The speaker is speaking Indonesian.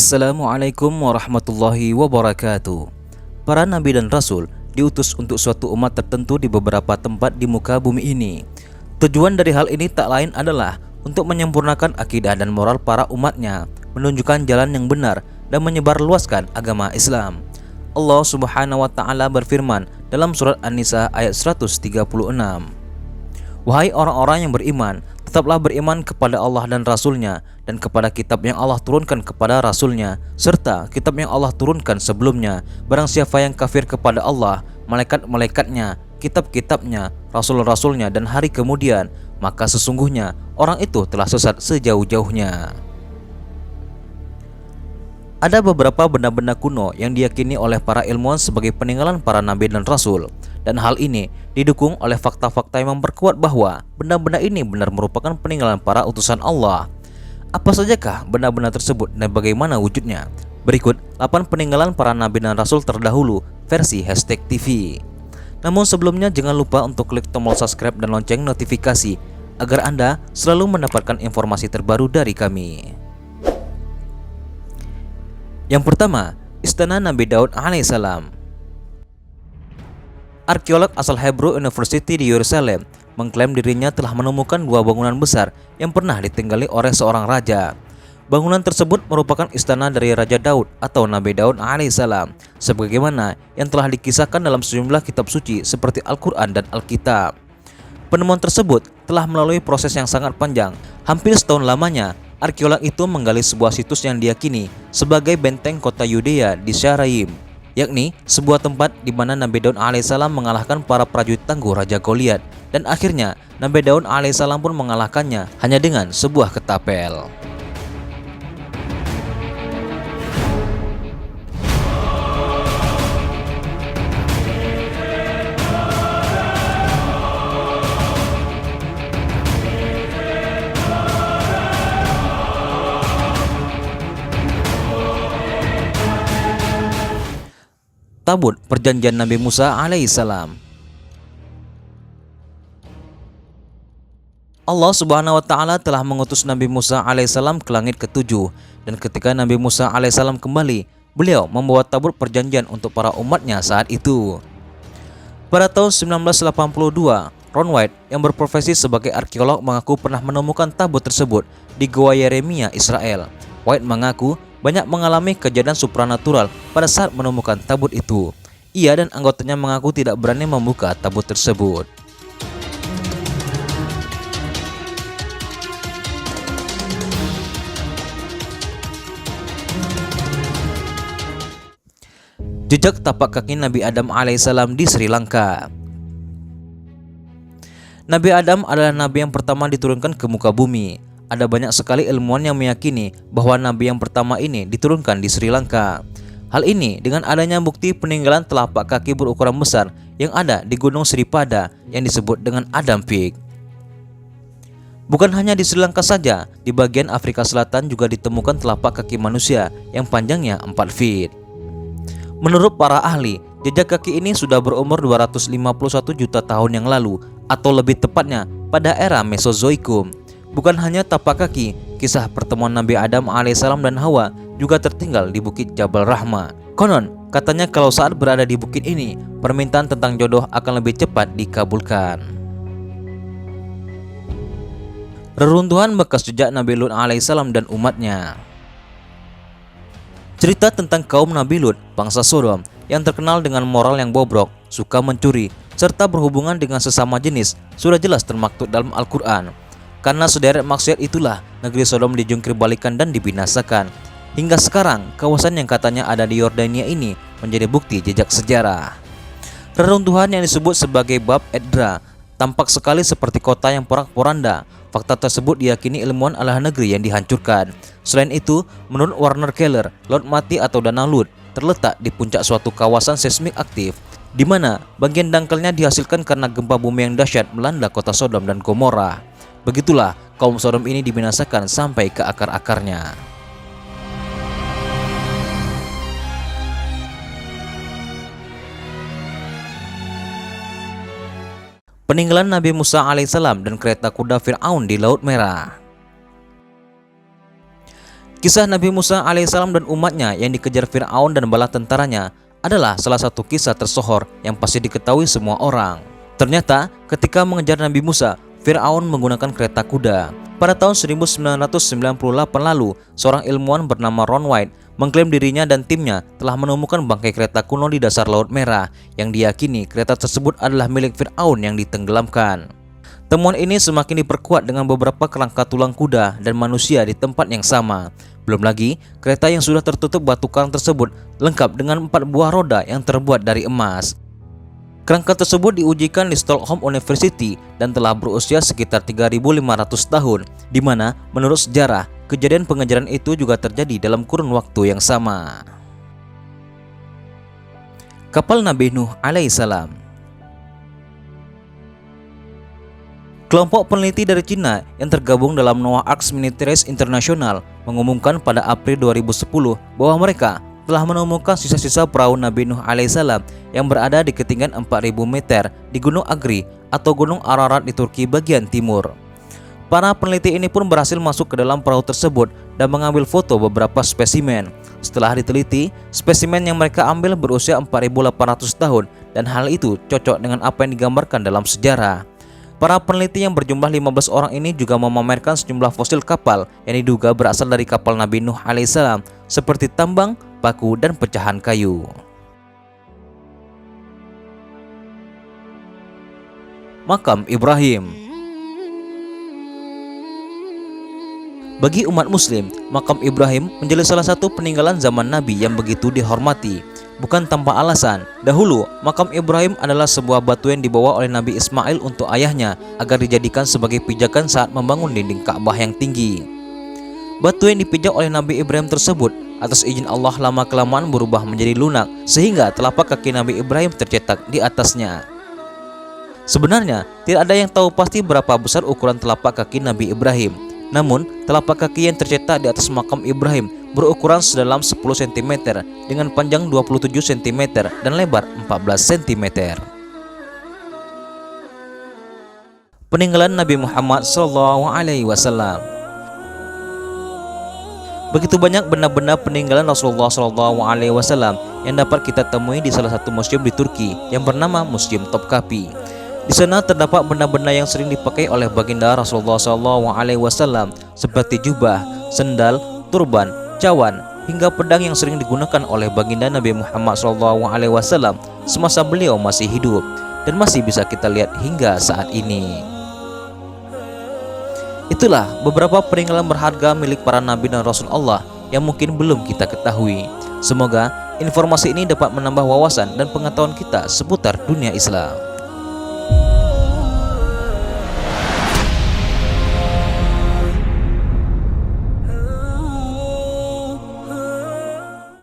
Assalamualaikum warahmatullahi wabarakatuh. Para nabi dan rasul diutus untuk suatu umat tertentu di beberapa tempat di muka bumi ini. Tujuan dari hal ini tak lain adalah untuk menyempurnakan akidah dan moral para umatnya, menunjukkan jalan yang benar dan menyebarluaskan agama Islam. Allah Subhanahu wa taala berfirman dalam surat An-Nisa ayat 136. Wahai orang-orang yang beriman, tetaplah beriman kepada Allah dan Rasul-Nya dan kepada kitab yang Allah turunkan kepada Rasul-Nya serta kitab yang Allah turunkan sebelumnya. Barang siapa yang kafir kepada Allah, malaikat-malaikatnya, kitab-kitabnya, Rasul-Rasulnya dan hari kemudian, maka sesungguhnya orang itu telah sesat sejauh-jauhnya. Ada beberapa benda-benda kuno yang diyakini oleh para ilmuwan sebagai peninggalan para nabi dan rasul, dan hal ini didukung oleh fakta-fakta yang memperkuat bahwa benda-benda ini benar merupakan peninggalan para utusan Allah. Apa sajakah benda-benda tersebut dan bagaimana wujudnya? Berikut 8 peninggalan para nabi dan rasul terdahulu versi #TV. Namun sebelumnya jangan lupa untuk klik tombol subscribe dan lonceng notifikasi agar Anda selalu mendapatkan informasi terbaru dari kami. Yang pertama, Istana Nabi Daud alaihissalam. Arkeolog asal Hebrew University di Yerusalem mengklaim dirinya telah menemukan 2 bangunan besar yang pernah ditinggali oleh seorang raja. Bangunan tersebut merupakan istana dari Raja Daud atau Nabi Daud alaihissalam, sebagaimana yang telah dikisahkan dalam sejumlah kitab suci seperti Al-Quran dan Alkitab. Penemuan tersebut telah melalui proses yang sangat panjang. Hampir setahun lamanya, arkeolog itu menggali sebuah situs yang diyakini sebagai benteng kota Yudea di Syaraim, yakni sebuah tempat di mana Nabi Daud alaihissalam mengalahkan para prajurit tangguh Raja Goliat, dan akhirnya Nabi Daud alaihissalam pun mengalahkannya hanya dengan sebuah ketapel. Tabut Perjanjian Nabi Musa alaihissalam. Allah Subhanahu wa taala telah mengutus Nabi Musa alaihissalam ke langit ke-7, dan ketika Nabi Musa alaihissalam kembali, beliau membawa tabut perjanjian untuk para umatnya saat itu. Pada tahun 1982, Ron White yang berprofesi sebagai arkeolog mengaku pernah menemukan tabut tersebut di Gua Yeremia, Israel. White mengaku banyak mengalami kejadian supranatural pada saat menemukan tabut itu. Ia dan anggotanya mengaku tidak berani membuka tabut tersebut. Jejak tapak kaki Nabi Adam alaihissalam di Sri Lanka. Nabi Adam adalah nabi yang pertama diturunkan ke muka bumi. Ada banyak sekali ilmuwan yang meyakini bahwa nabi yang pertama ini diturunkan di Sri Lanka. Hal ini dengan adanya bukti peninggalan telapak kaki berukuran besar yang ada di Gunung Sripada yang disebut dengan Adam Peak. Bukan hanya di Sri Lanka saja, di bagian Afrika Selatan juga ditemukan telapak kaki manusia yang panjangnya 4 feet. Menurut para ahli, jejak kaki ini sudah berumur 251 juta tahun yang lalu, atau lebih tepatnya pada era Mesozoikum. Bukan hanya tapak kaki, kisah pertemuan Nabi Adam alaihissalam dan Hawa juga tertinggal di Bukit Jabal Rahmah. Konon, katanya kalau saat berada di bukit ini, permintaan tentang jodoh akan lebih cepat dikabulkan. Reruntuhan bekas jejak Nabi Lut alaihissalam dan umatnya. Cerita tentang kaum Nabi Lut, bangsa Sodom, yang terkenal dengan moral yang bobrok, suka mencuri, serta berhubungan dengan sesama jenis, sudah jelas termaktub dalam Al-Quran. Karena sederet maksiat itulah negeri Sodom dijungkir balikan dan dibinasakan. Hingga sekarang, kawasan yang katanya ada di Yordania ini menjadi bukti jejak sejarah. Reruntuhan yang disebut sebagai Bab Edra tampak sekali seperti kota yang porak-poranda. Fakta tersebut diyakini ilmuwan adalah negeri yang dihancurkan. Selain itu, menurut Warner Keller, Laut Mati atau Danau Lut terletak di puncak suatu kawasan seismik aktif, di mana bagian dangkalnya dihasilkan karena gempa bumi yang dahsyat melanda kota Sodom dan Gomora. Begitulah kaum Sodom ini dibinasakan sampai ke akar-akarnya. Peninggalan Nabi Musa alaihissalam dan kereta kuda Fir'aun di Laut Merah. Kisah Nabi Musa alaihissalam dan umatnya yang dikejar Fir'aun dan bala tentaranya adalah salah satu kisah tersohor yang pasti diketahui semua orang. Ternyata ketika mengejar Nabi Musa, Fir'aun menggunakan kereta kuda. Pada tahun 1998 lalu, seorang ilmuwan bernama Ron White mengklaim dirinya dan timnya telah menemukan bangkai kereta kuno di dasar Laut Merah yang diyakini kereta tersebut adalah milik Fir'aun yang ditenggelamkan. Temuan ini semakin diperkuat dengan beberapa kerangka tulang kuda dan manusia di tempat yang sama. Belum lagi, kereta yang sudah tertutup batu karang tersebut lengkap dengan 4 buah roda yang terbuat dari emas. Kerangka tersebut diujikan di Stockholm University dan telah berusia sekitar 3.500 tahun, di mana menurut sejarah, kejadian pengejaran itu juga terjadi dalam kurun waktu yang sama. Kapal Nabi Nuh alaihissalam. Kelompok peneliti dari Cina yang tergabung dalam Noah Arks Militaris International mengumumkan pada April 2010 bahwa mereka telah menemukan sisa-sisa perahu Nabi Nuh alaihissalam yang berada di ketinggian 4.000 meter di Gunung Agri atau Gunung Ararat di Turki bagian timur. Para peneliti ini pun berhasil masuk ke dalam perahu tersebut dan mengambil foto beberapa spesimen. Setelah diteliti, spesimen yang mereka ambil berusia 4.800 tahun dan hal itu cocok dengan apa yang digambarkan dalam sejarah. Para peneliti yang berjumlah 15 orang ini juga memamerkan sejumlah fosil kapal yang diduga berasal dari kapal Nabi Nuh alaihissalam seperti tambang, paku, dan pecahan kayu. Makam Ibrahim. Bagi umat muslim, makam Ibrahim menjadi salah satu peninggalan zaman Nabi yang begitu dihormati. Bukan tanpa alasan, dahulu makam Ibrahim adalah sebuah batu yang dibawa oleh Nabi Ismail untuk ayahnya agar dijadikan sebagai pijakan saat membangun dinding Ka'bah yang tinggi. Batu yang dipijak oleh Nabi Ibrahim tersebut atas izin Allah lama-kelamaan berubah menjadi lunak sehingga telapak kaki Nabi Ibrahim tercetak di atasnya. Sebenarnya tidak ada yang tahu pasti berapa besar ukuran telapak kaki Nabi Ibrahim. Namun, telapak kaki yang tercetak di atas makam Ibrahim berukuran sedalam 10 cm dengan panjang 27 cm dan lebar 14 cm. Peninggalan Nabi Muhammad SAW. Begitu banyak benda-benda peninggalan Rasulullah SAW yang dapat kita temui di salah satu museum di Turki yang bernama Museum Topkapi. Di sana terdapat benda-benda yang sering dipakai oleh baginda Rasulullah SAW seperti jubah, sendal, turban, cawan, hingga pedang yang sering digunakan oleh baginda Nabi Muhammad SAW semasa beliau masih hidup dan masih bisa kita lihat hingga saat ini. Itulah beberapa peninggalan berharga milik para nabi dan rasul Allah yang mungkin belum kita ketahui. Semoga informasi ini dapat menambah wawasan dan pengetahuan kita seputar dunia Islam.